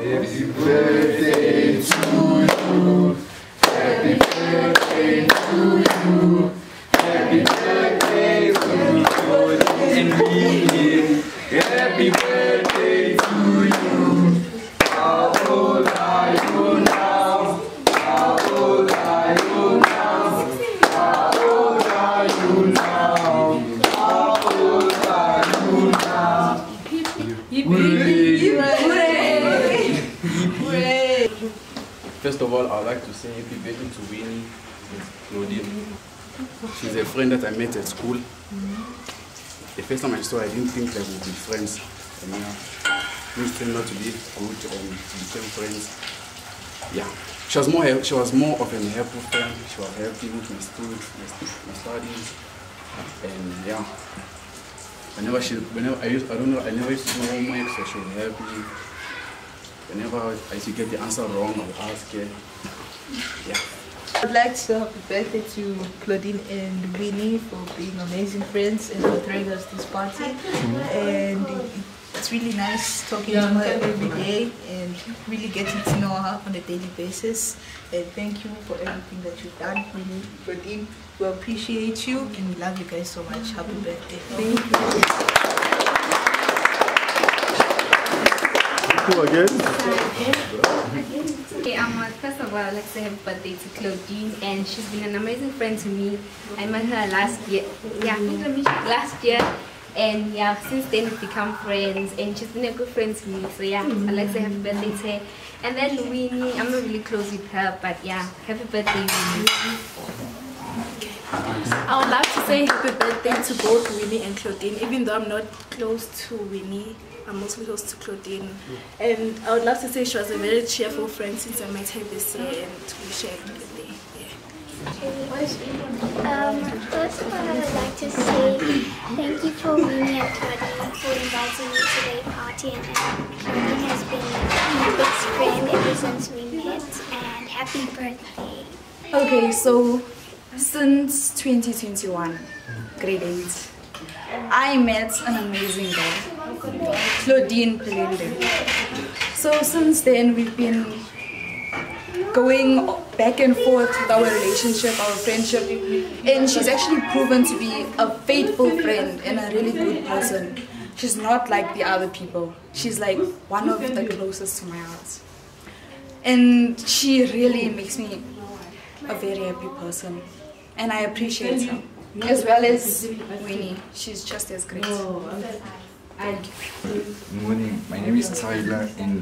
Happy birthday to you. Happy birthday to you. Happy birthday and we. Happy birthday to you. How old are you now? How old are you now? How old are you now? How old are you now? First of all, I would like to say happy birthday to Winnie, Claudine. She's a friend that I met at school. The first time I saw her, I didn't think that we would be friends. And things turned out to be good and we became friends. Yeah. She was more of an helpful friend. She was helping with my studies. And yeah. I never used to do homework, so she would help me. Whenever I used to get the answer wrong, I would ask her. Yeah. I'd like to happy birthday to Claudine and Winnie for being amazing friends and for throwing us this party. And it's really nice talking to her every day and really getting to know her on a daily basis. And thank you for everything that you've done, Winnie, Claudine. We appreciate you and we love you guys so much. Happy birthday. Thank you. Again. Okay, first of all, I'd like to say happy birthday to Claudine, and she's been an amazing friend to me. I met her last year. Yeah, I think I met her last year, and yeah, since then we've become friends, and she's been a good friend to me. So yeah, I'd like to say happy birthday to her. And then Winnie, I'm not really close with her, but yeah, happy birthday, Winnie. I would love to say happy birthday to both Winnie and Claudine, even though I'm not close to Winnie. I'm mostly close to Claudine. And I would love to say she was a very cheerful friend since I met her this year and we shared the day. First of all, I would like to say thank you for Winnie and Claudine for inviting me to their party, and Claudine has been my best friend ever since we met, and happy birthday. Okay, so since 2021, grade 8, I met an amazing girl, Claudine Pelele. So since then we've been going back and forth with our relationship, our friendship, and she's actually proven to be a faithful friend and a really good person. She's not like the other people. She's like one of the closest to my heart. And she really makes me a very happy person. And I appreciate her. As well as Winnie, she's just as great. Good morning, my name is Tyler, and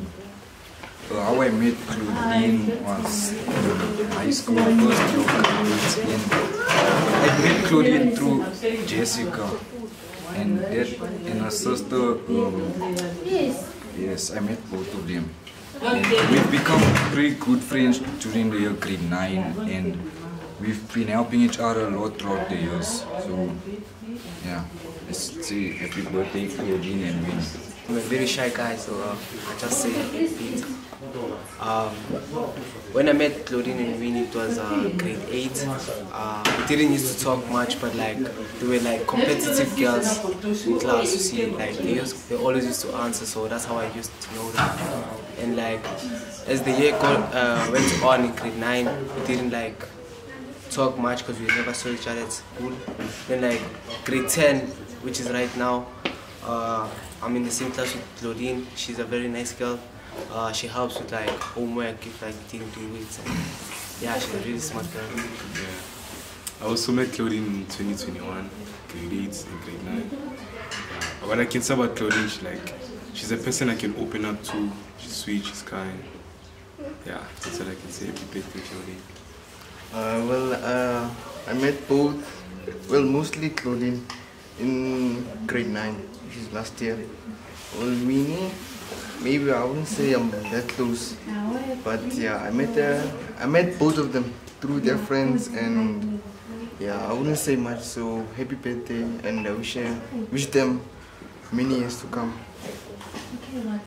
how I met Claudine was in high school, first year of college, and I met Claudine through Jessica and her sister. Yes, I met both of them. And we've become pretty good friends during the year grade 9, and we've been helping each other a lot throughout the years. So, yeah, let's say happy birthday, Claudine and Winnie. I'm a very shy guy, so I just say it. When I met Claudine and Winnie, it was grade 8. We didn't used to talk much, but like they were like competitive girls in class. You see, like they always used to answer, so that's how I used to know them. And like as the year went on in grade 9, we didn't like talk much because we never saw each other at school. Then like grade 10, which is right now, I'm in the same class with Claudine. She's a very nice girl. She helps with like homework if like we didn't do it. And, yeah, she's a really smart girl. Yeah. I also met Claudine in 2021, grade 8 and grade 9. What I can say about Claudine, she's a person I can open up to. She's sweet, she's kind. Yeah, that's all I can say. Happy birthday, Claudine. I met both, mostly Claudine in grade 9, which is last year. Well, Winnie, maybe I wouldn't say I'm that close, but yeah, I met both of them through their friends, and yeah, I wouldn't say much. So happy birthday, and I wish them many years to come.